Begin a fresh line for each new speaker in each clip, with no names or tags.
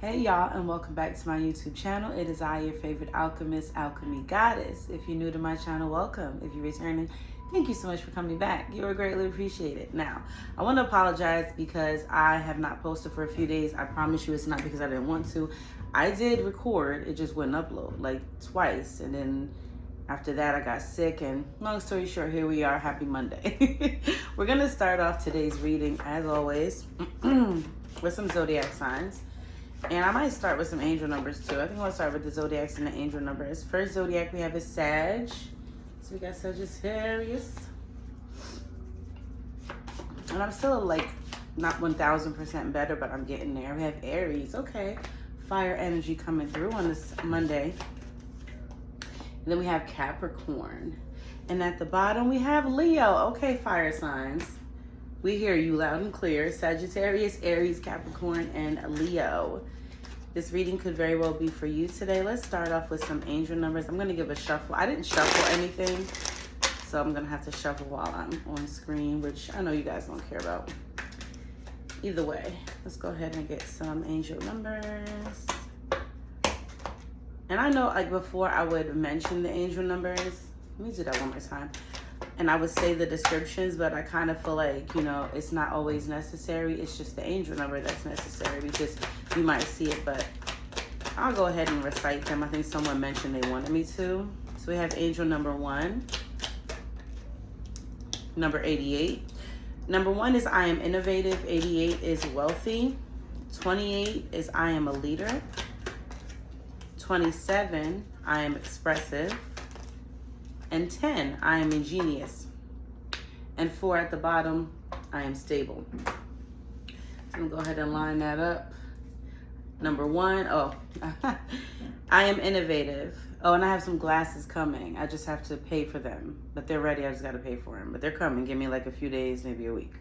Hey y'all, and welcome back to my YouTube channel. It is I, your favorite alchemist, Alkemygoddess. If you're new to my channel, welcome. If you're returning, thank you so much for coming back. You are greatly appreciated. Now, I want to apologize because I have not posted for a few days. I promise you it's not because I didn't want to. I did record, it just wouldn't upload like twice. And then after that, I got sick, and long story short, here we are. Happy Monday. We're going to start off today's reading, as always, with some zodiac signs. And I might start with some angel numbers too. I think I'll start with the zodiacs and the angel numbers. First zodiac we have is Sag. So we got Sagittarius. And I'm still like not 1000% better, but I'm getting there. We have Aries. Okay. Fire energy coming through on this Monday. And then we have Capricorn. And at the bottom we have Leo. Okay, fire signs. We hear you loud and clear. Sagittarius, Aries, Capricorn, and Leo. This reading could very well be for you today. Let's start off with some angel numbers. I'm going to give a shuffle. I didn't shuffle anything, so I'm going to have to shuffle while I'm on screen, which I know you guys don't care about. Either way, let's go ahead and get some angel numbers. And I know, like, before I would mention the angel numbers. Let me do that one more time. And I would say the descriptions, but I kind of feel like, you know, it's not always necessary. It's just the angel number that's necessary because you might see it, but I'll go ahead and recite them. I think someone mentioned they wanted me to. So we have angel number 1, number 88. Number 1 is I am innovative. 88 is wealthy. 28 is I am a leader. 27, I am expressive. And 10, I am ingenious. And 4 at the bottom, I am stable. So I'm gonna go ahead and line that up. Number 1, I am innovative. Oh, and I have some glasses coming. I just have to pay for them. But they're ready, I just gotta pay for them. But they're coming, give me like a few days, maybe a week.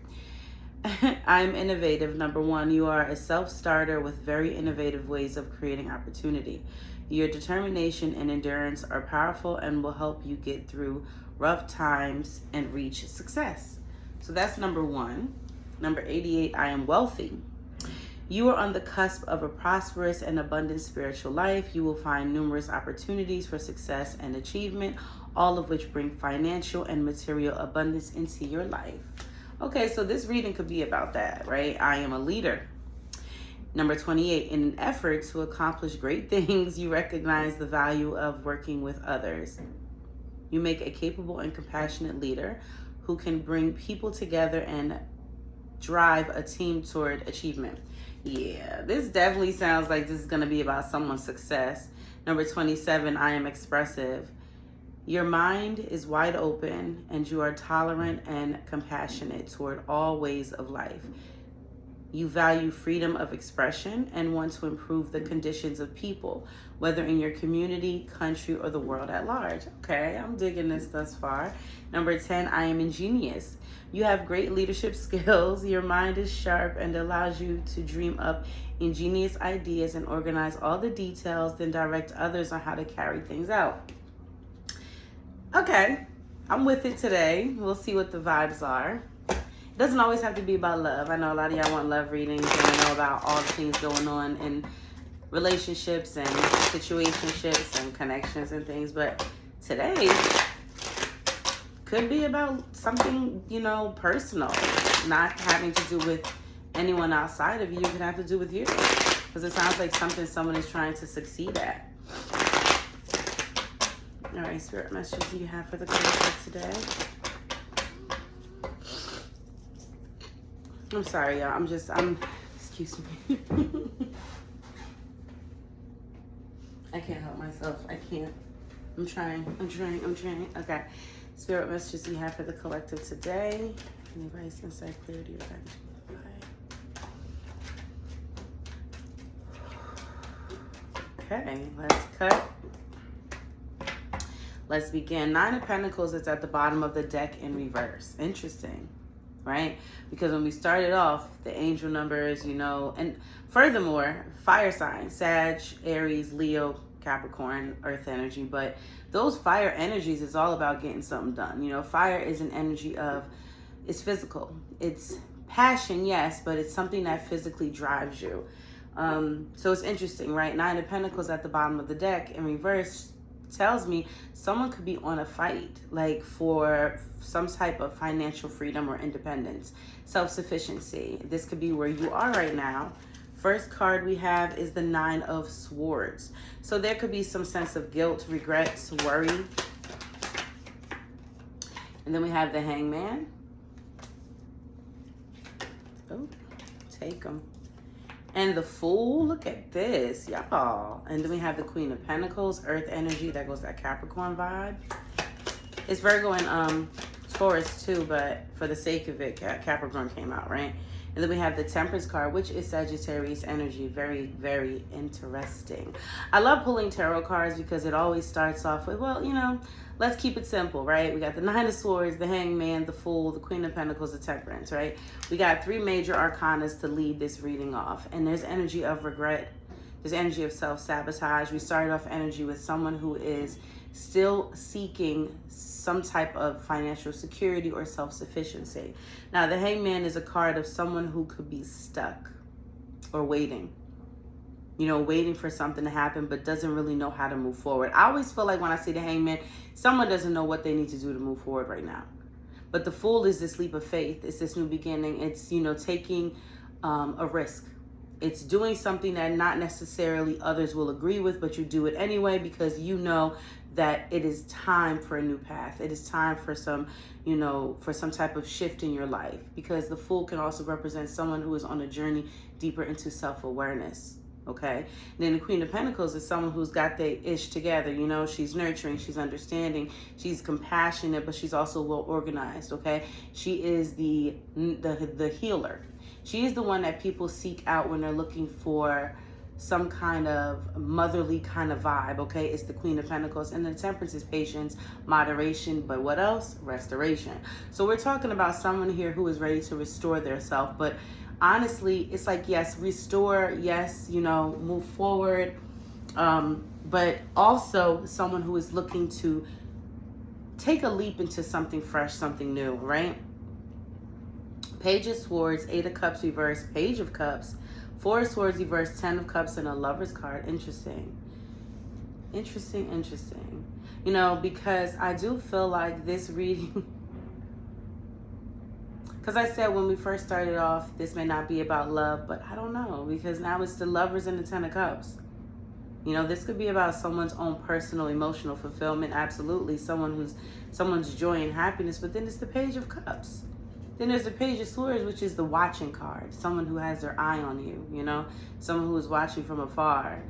I am innovative. Number 1, you are a self-starter with very innovative ways of creating opportunity. Your determination and endurance are powerful and will help you get through rough times and reach success. So that's number 1. Number 88, I am wealthy. You are on the cusp of a prosperous and abundant spiritual life. You will find numerous opportunities for success and achievement, all of which bring financial and material abundance into your life. Okay, so this reading could be about that, right? I am a leader. Number 28, in an effort to accomplish great things, you recognize the value of working with others. You make a capable and compassionate leader who can bring people together and drive a team toward achievement. Yeah, this definitely sounds like this is going to be about someone's success. Number 27, I am expressive. Your mind is wide open and you are tolerant and compassionate toward all ways of life. You value freedom of expression and want to improve the conditions of people, whether in your community, country, or the world at large. Okay, I'm digging this thus far. Number 10, I am ingenious. You have great leadership skills. Your mind is sharp and allows you to dream up ingenious ideas and organize all the details, then direct others on how to carry things out. Okay, I'm with it today. We'll see what the vibes are. It doesn't always have to be about love. I know a lot of y'all want love readings and I know about all the things going on in relationships and situationships and connections and things, but today could be about something, you know, personal, not having to do with anyone outside of you. It could have to do with you because it sounds like something someone is trying to succeed at. All right, spirit messages you have for the collective today. I'm sorry, y'all. Excuse me. I can't help myself. I can't. I'm trying. Okay. Spirit messages you have for the collective today. Anybody's inside clarity or okay, let's cut. Let's begin. 9 of Pentacles is at the bottom of the deck in reverse. Interesting. Right? Because when we started off, the angel numbers, you know, and furthermore, fire signs, Sag, Aries, Leo, Capricorn, earth energy, but those fire energies is all about getting something done. You know, fire is an energy of, it's physical. It's passion, yes, but it's something that physically drives you. So it's interesting, right? Nine of Pentacles at the bottom of the deck in reverse tells me someone could be on a fight, like for some type of financial freedom or independence, self-sufficiency. This could be where you are right now. First card we have is the Nine of Swords. So there could be some sense of guilt, regrets, worry. And then we have the Hangman. Oh, take them. And the Fool, look at this, y'all. And then we have the Queen of Pentacles, Earth energy. That goes that Capricorn vibe. It's Virgo and Taurus too, but for the sake of it, Capricorn came out, right? And then we have the Temperance card, which is Sagittarius energy. Very, very interesting. I love pulling tarot cards because it always starts off with, well, you know, let's keep it simple, right? We got the Nine of Swords, the Hangman, the Fool, the Queen of Pentacles, the Temperance, right? We got three major arcanas to lead this reading off. And there's energy of regret. There's energy of self-sabotage. We started off energy with someone who is still seeking some type of financial security or self-sufficiency. Now, the Hangman is a card of someone who could be stuck or waiting. You know, waiting for something to happen, but doesn't really know how to move forward. I always feel like when I see the Hangman, someone doesn't know what they need to do to move forward right now. But the Fool is this leap of faith. It's this new beginning. It's, you know, taking a risk. It's doing something that not necessarily others will agree with, but you do it anyway because you know that it is time for a new path. It is time for some, you know, for some type of shift in your life. Because the Fool can also represent someone who is on a journey deeper into self-awareness. Okay. And then the Queen of Pentacles is someone who's got their ish together. You know, she's nurturing, she's understanding, she's compassionate, but she's also well organized. Okay. She is the healer. She is the one that people seek out when they're looking for some kind of motherly kind of vibe. Okay. It's the Queen of Pentacles. And the Temperance is patience, moderation, but what else? Restoration. So we're talking about someone here who is ready to restore their self, but honestly, it's like, yes, restore, yes, you know, move forward, but also someone who is looking to take a leap into something fresh, something new, right? Page of Swords, Eight of Cups reverse, Page of Cups, Four of Swords reverse, Ten of Cups, and a Lover's card. Interesting. Interesting, interesting. You know, because I do feel like this reading... Because I said when we first started off, this may not be about love, but I don't know, because now it's the Lovers and the Ten of Cups. You know, this could be about someone's own personal, emotional fulfillment, absolutely. Someone's joy and happiness, but then it's the Page of Cups. Then there's the Page of Swords, which is the watching card. Someone who has their eye on you, you know, someone who is watching from afar.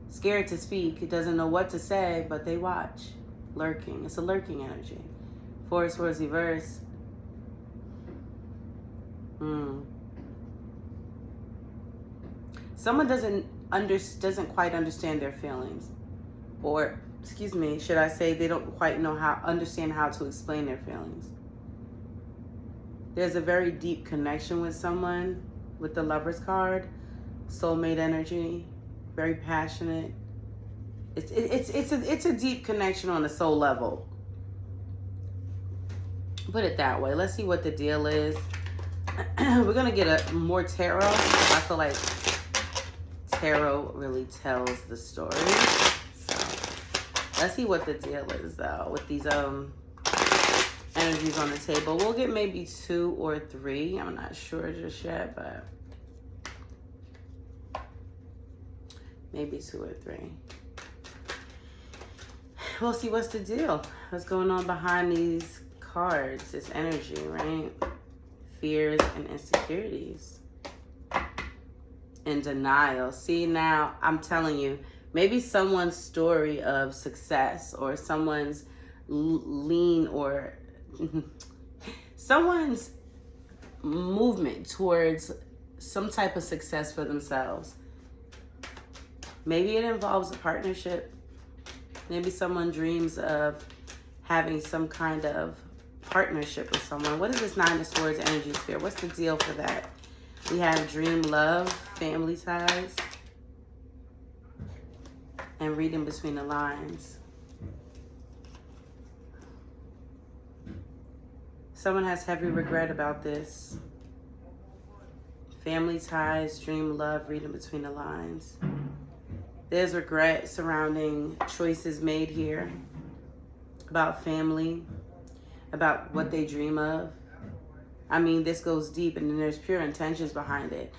Scared to speak, doesn't know what to say, but they watch. Lurking. It's a lurking energy. Four of Swords reverse. Someone doesn't quite understand their feelings, or excuse me, should I say they don't quite understand how to explain their feelings. There's a very deep connection with someone with the Lover's card, soulmate energy, very passionate. It's a deep connection on a soul level. Put it that way. Let's see what the deal is. We're going to get more tarot. I feel like tarot really tells the story. So let's see what the deal is, though, with these energies on the table. We'll get maybe 2 or 3. I'm not sure just yet, but maybe 2 or 3. We'll see what's the deal. What's going on behind these cards, this energy, right? Fears and insecurities and denial. See, now I'm telling you, maybe someone's story of success or someone's lean or someone's movement towards some type of success for themselves. Maybe it involves a partnership. Maybe someone dreams of having some kind of partnership with someone. What is this Nine of Swords energy sphere? What's the deal for that? We have dream love, family ties, and reading between the lines. Someone has heavy regret about this. Family ties, dream love, reading between the lines. There's regret surrounding choices made here about family, about what they dream of. I mean, this goes deep, and then there's pure intentions behind it.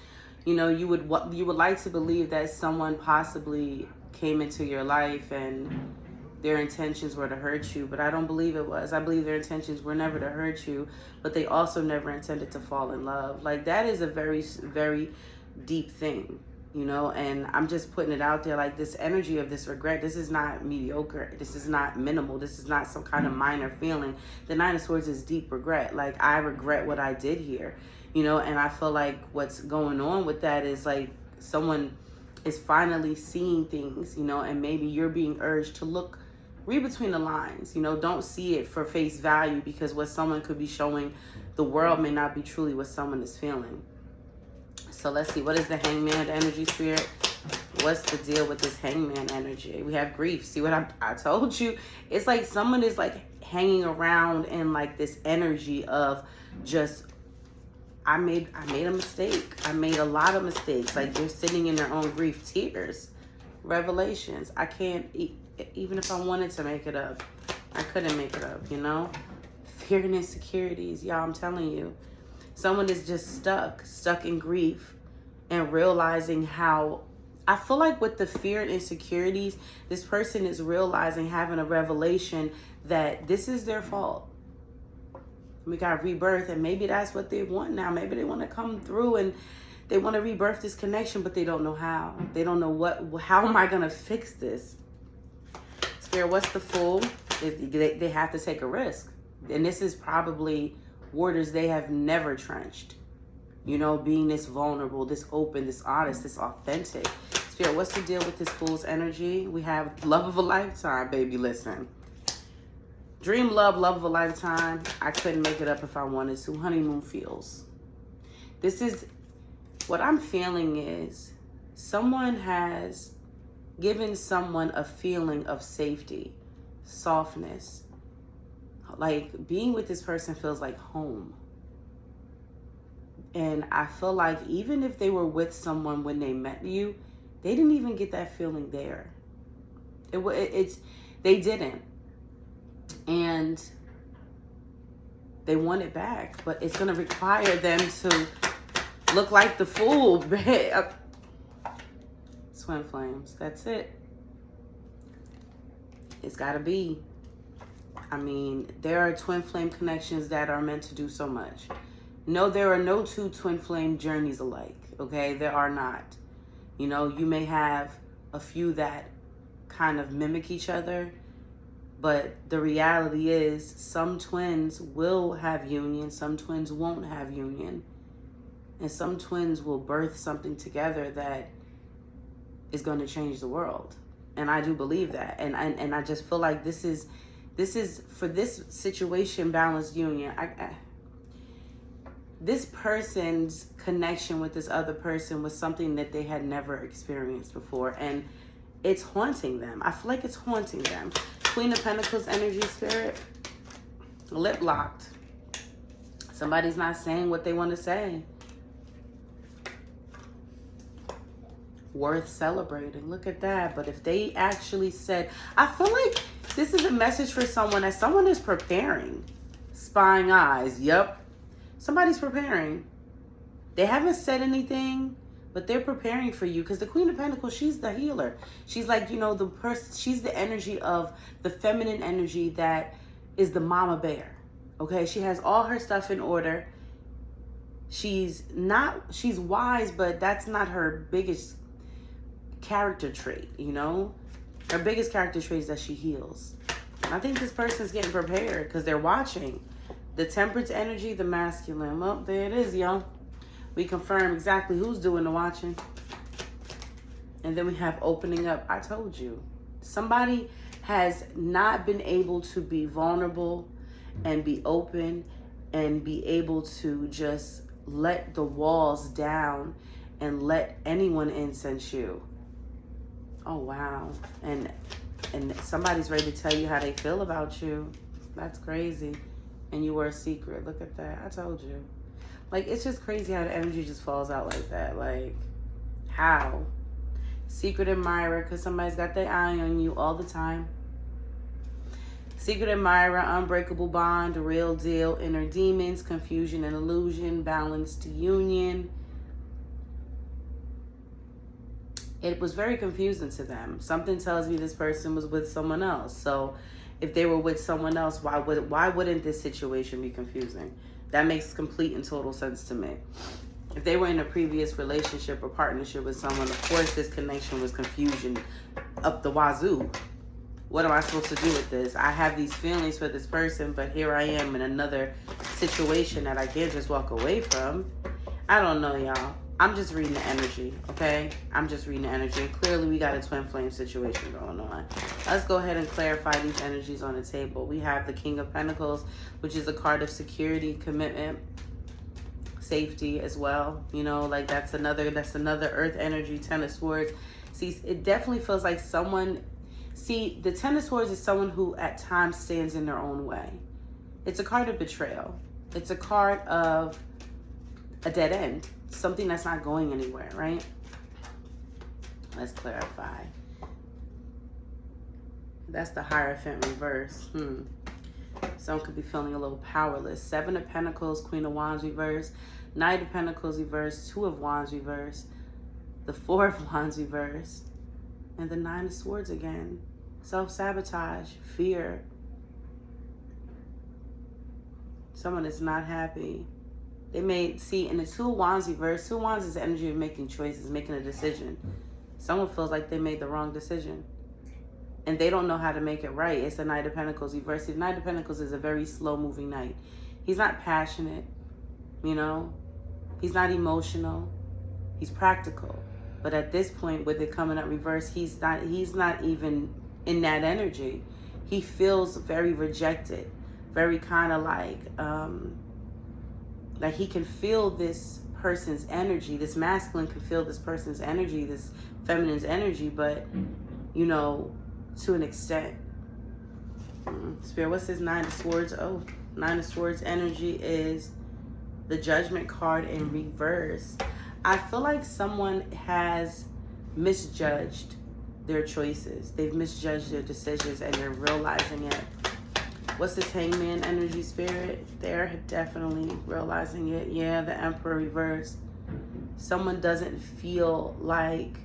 You know, you would like to believe that someone possibly came into your life and their intentions were to hurt you, but I don't believe it was. I believe their intentions were never to hurt you, but they also never intended to fall in love. Like, that is a very, very deep thing, you know, and I'm just putting it out there. Like, this energy of this regret, this is not mediocre. This is not minimal. This is not some kind of minor feeling. The Nine of Swords is deep regret. Like, I regret what I did here, you know, and I feel like what's going on with that is like someone is finally seeing things, you know, and maybe you're being urged to read between the lines, you know, don't see it for face value, because what someone could be showing the world may not be truly what someone is feeling. So let's see, what is the Hangman energy, Spirit? What's the deal with this Hangman energy? We have grief. See what I told you? It's like someone is like hanging around in like this energy of just, I made a mistake. I made a lot of mistakes. Like, they're sitting in their own grief, tears, revelations. I can't, even if I wanted to make it up, I couldn't make it up, you know? Fear and insecurities, y'all, I'm telling you. Someone is just stuck in grief and realizing how, I feel like with the fear and insecurities, this person is realizing, having a revelation that this is their fault. We got rebirth, and maybe that's what they want now. Maybe they want to come through and they want to rebirth this connection, but they don't know how. They don't know how am I going to fix this? Spirit, what's the Fool? They have to take a risk. And this is probably waters they have never trenched. You know, being this vulnerable, this open, this honest, this authentic. Spirit, what's the deal with this Fool's energy? We have love of a lifetime, baby, listen. Dream love of a lifetime. I couldn't make it up if I wanted to. Honeymoon feels. This is, what I'm feeling is someone has given someone a feeling of safety, softness. Like, being with this person feels like home. And I feel like even if they were with someone when they met you, they didn't even get that feeling there. They didn't. And they want it back, but it's going to require them to look like the Fool. Twin flames, that's it. It's got to be. I mean, there are twin flame connections that are meant to do so much. No, there are no two twin flame journeys alike, okay? There are not. You know, you may have a few that kind of mimic each other, but the reality is some twins will have union, some twins won't have union, and some twins will birth something together that is going to change the world. And I do believe that. And I just feel like this is for this situation, balanced union. This person's connection with this other person was something that they had never experienced before, and it's haunting them. I feel like it's haunting them. Queen of Pentacles energy, Spirit. Lip locked. Somebody's not saying what they want to say. Worth celebrating. Look at that. But if they actually said, I feel like this is a message for someone, that someone is preparing. Spying eyes. Yep. Somebody's preparing. They haven't said anything, but they're preparing for you, because the Queen of Pentacles, she's the healer. She's like, you know, the person, she's the energy of the feminine energy that is the mama bear. Okay, she has all her stuff in order. She's wise, but that's not her biggest character trait, you know? Her biggest character trait is that she heals. I think this person's getting prepared because they're watching. The Temperance energy, the masculine. Well, there it is, y'all. We confirm exactly who's doing the watching. And then we have opening up. I told you. Somebody has not been able to be vulnerable and be open and be able to just let the walls down and let anyone in since you. Oh, wow. And somebody's ready to tell you how they feel about you. That's crazy. And you were a secret. Look at that. I told you. Like, it's just crazy how the energy just falls out like that. Like, how? Secret admirer, because somebody's got their eye on you all the time. Secret admirer, unbreakable bond, real deal, inner demons, confusion and illusion, balanced union. It was very confusing to them. Something tells me this person was with someone else. So if they were with someone else, why wouldn't this situation be confusing? That makes complete and total sense to me. If they were in a previous relationship or partnership with someone, of course this connection was confusion up the wazoo. What am I supposed to do with this? I have these feelings for this person, but here I am in another situation that I can't just walk away from. I don't know, y'all. I'm just reading the energy, okay? I'm just reading the energy. And clearly, we got a twin flame situation going on. Let's go ahead and clarify these energies on the table. We have the King of Pentacles, which is a card of security, commitment, safety as well. You know, like that's another earth energy, Ten of Swords. See, it definitely feels like someone... See, the Ten of Swords is someone who at times stands in their own way. It's a card of betrayal. It's a card of a dead end. Something that's not going anywhere, right? Let's clarify. That's the Hierophant reverse. Someone could be feeling a little powerless. Seven of Pentacles, Queen of Wands reverse. Knight of Pentacles reverse. Two of Wands reverse. The Four of Wands reverse. And the Nine of Swords again. Self-sabotage, fear. Someone is not happy. They may see in the Two of Wands reverse. Two of Wands is the energy of making choices, making a decision. Someone feels like they made the wrong decision and they don't know how to make it right. It's the Knight of Pentacles reverse. The Knight of Pentacles is a very slow moving knight. He's not passionate, you know, he's not emotional, he's practical. But at this point with it coming up reverse, he's not even in that energy. He feels very rejected, very kind of like he can feel this person's energy. This masculine can feel this person's energy, this feminine's energy, but, you know, to an extent. Spirit, what's this Nine of Swords? Oh, Nine of Swords energy is the Judgment card in reverse. I feel like someone has misjudged their choices. They've misjudged their decisions and they're realizing it. What's this Hangman energy, Spirit? They're definitely realizing it. Yeah, the Emperor reverse. Someone doesn't feel like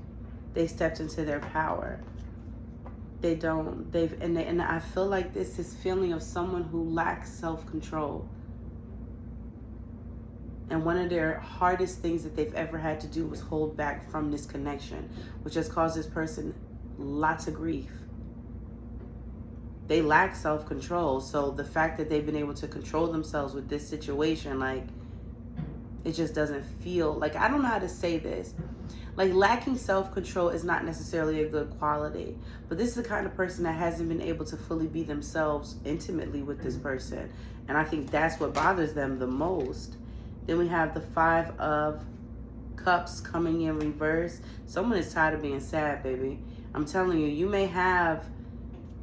they stepped into their power. They don't. And I feel like this is feeling of someone who lacks self-control. And one of their hardest things that they've ever had to do was hold back from this connection, which has caused this person lots of grief. They lack self-control. So the fact that they've been able to control themselves with this situation, like, it just doesn't feel like, I don't know how to say this. Like, lacking self-control is not necessarily a good quality. But this is the kind of person that hasn't been able to fully be themselves intimately with this person. And I think that's what bothers them the most. Then we have the Five of Cups coming in reverse. Someone is tired of being sad, baby. I'm telling you, you may have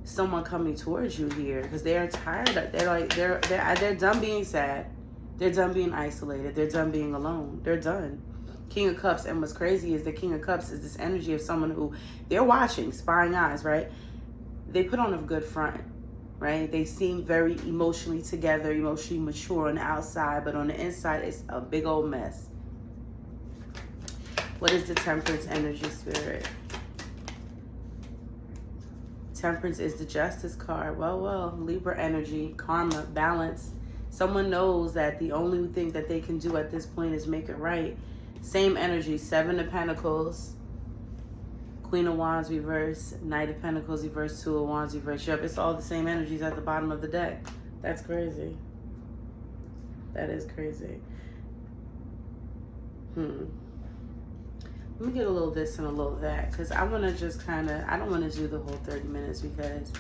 someone coming towards you here because they are tired. They're done being sad. They're done being isolated. They're done being alone. They're done. King of Cups, and what's crazy is the King of Cups is this energy of someone who they're watching, spying eyes, right? They put on a good front, right? They seem very emotionally together, emotionally mature on the outside, but on the inside, it's a big old mess. What is the Temperance energy, Spirit? Temperance is the Justice card. Well, Libra energy, karma, balance. Someone knows that the only thing that they can do at this point is make it right. Same energy, Seven of Pentacles, Queen of Wands reverse, Knight of Pentacles reverse, Two of Wands reverse. Yep, it's all the same energies at the bottom of the deck. That's crazy. That is crazy. Let me get a little this and a little that, because I want to just kind of, I don't want to do the whole 30 minutes because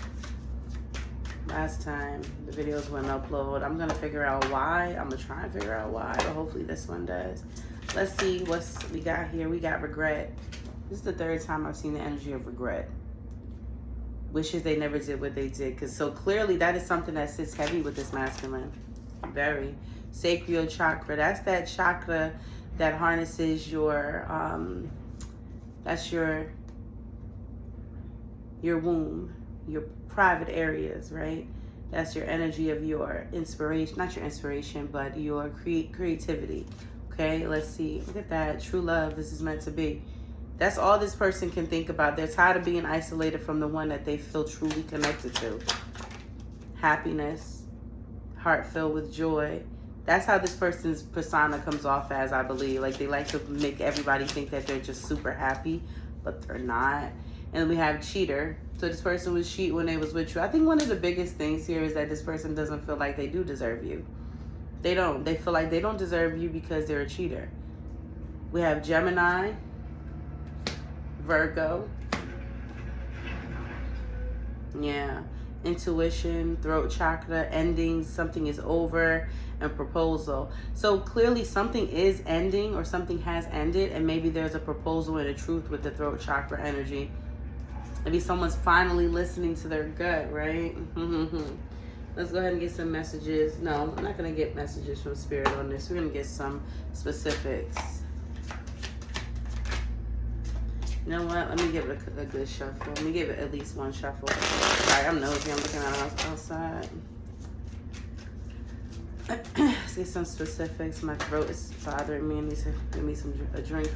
last time the videos wouldn't upload. I'm going to figure out why. I'm going to try and figure out why, but hopefully this one does. Let's see what we got here. We got regret. This is the third time I've seen the energy of regret. Wishes they never did what they did, because so clearly that is something that sits heavy with this masculine. Very. Sacral chakra. That's that chakra that harnesses your, that's your womb, your private areas, right? That's your energy of your inspiration, not your inspiration, but your creativity. Okay, let's see. Look at that. True love. This is meant to be. That's all this person can think about. They're tired of being isolated from the one that they feel truly connected to. Happiness, heart filled with joy. That's how this person's persona comes off as, I believe. Like, they like to make everybody think that they're just super happy, but they're not. And we have cheater. So this person was cheat when they was with you. I think one of the biggest things here is that this person doesn't feel like they do deserve you. They don't. They feel like they don't deserve you because they're a cheater. We have Gemini, Virgo. Yeah. Intuition, throat chakra, endings, something is over, and proposal. So clearly something is ending or something has ended, and maybe there's a proposal and a truth with the throat chakra energy. Maybe someone's finally listening to their gut, right? Let's go ahead and get some messages. No, I'm not going to get messages from Spirit on this. We're going to get some specifics. You know what? Let me give it a good shuffle. Let me give it at least one shuffle. Sorry, I'm nosy. I'm looking outside. Let's get some specifics. My throat is bothering me. I need to give me a drink.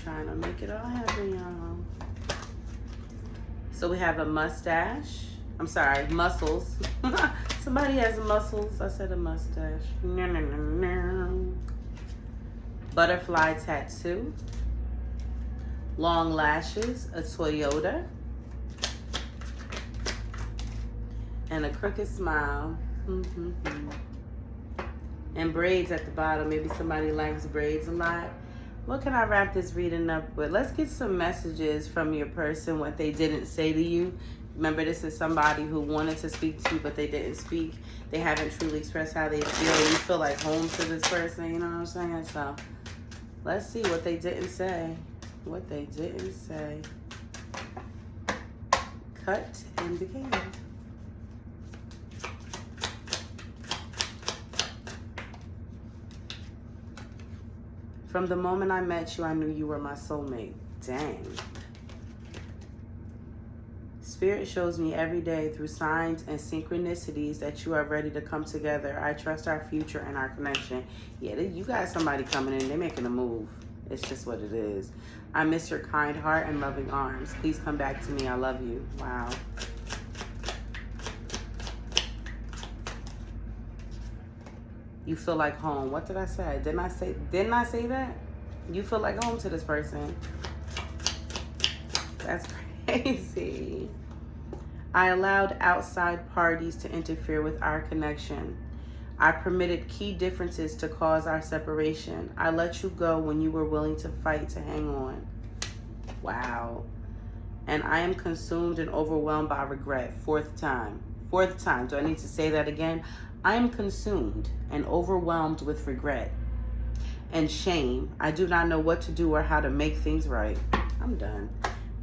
Trying to make it all happen, y'all. So we have a mustache. I'm sorry, muscles. Somebody has muscles. I said a mustache. No. Butterfly tattoo. Long lashes. A Toyota. And a crooked smile. And braids at the bottom. Maybe somebody likes braids a lot. What can I wrap this reading up with? Let's get some messages from your person, what they didn't say to you. Remember, this is somebody who wanted to speak to you, but they didn't speak. They haven't truly expressed how they feel. You feel like home to this person, you know what I'm saying? So let's see what they didn't say. What they didn't say. Cut and begin. From the moment I met you, I knew you were my soulmate. Dang. Spirit shows me every day through signs and synchronicities that you are ready to come together. I trust our future and our connection. Yeah, you got somebody coming in. They're making a move. It's just what it is. I miss your kind heart and loving arms. Please come back to me. I love you. Wow. You feel like home. What did I say? Didn't I say that? You feel like home to this person. That's crazy. I allowed outside parties to interfere with our connection. I permitted key differences to cause our separation. I let you go when you were willing to fight to hang on. Wow. And I am consumed and overwhelmed by regret. Fourth time. Do I need to say that again? I am consumed and overwhelmed with regret and shame. I do not know what to do or how to make things right. I'm done.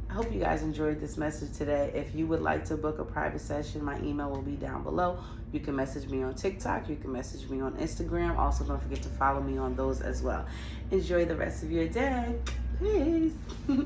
I hope you guys enjoyed this message today. If you would like to book a private session, my email will be down below. You can message me on TikTok. You can message me on Instagram. Also, don't forget to follow me on those as well. Enjoy the rest of your day. Peace.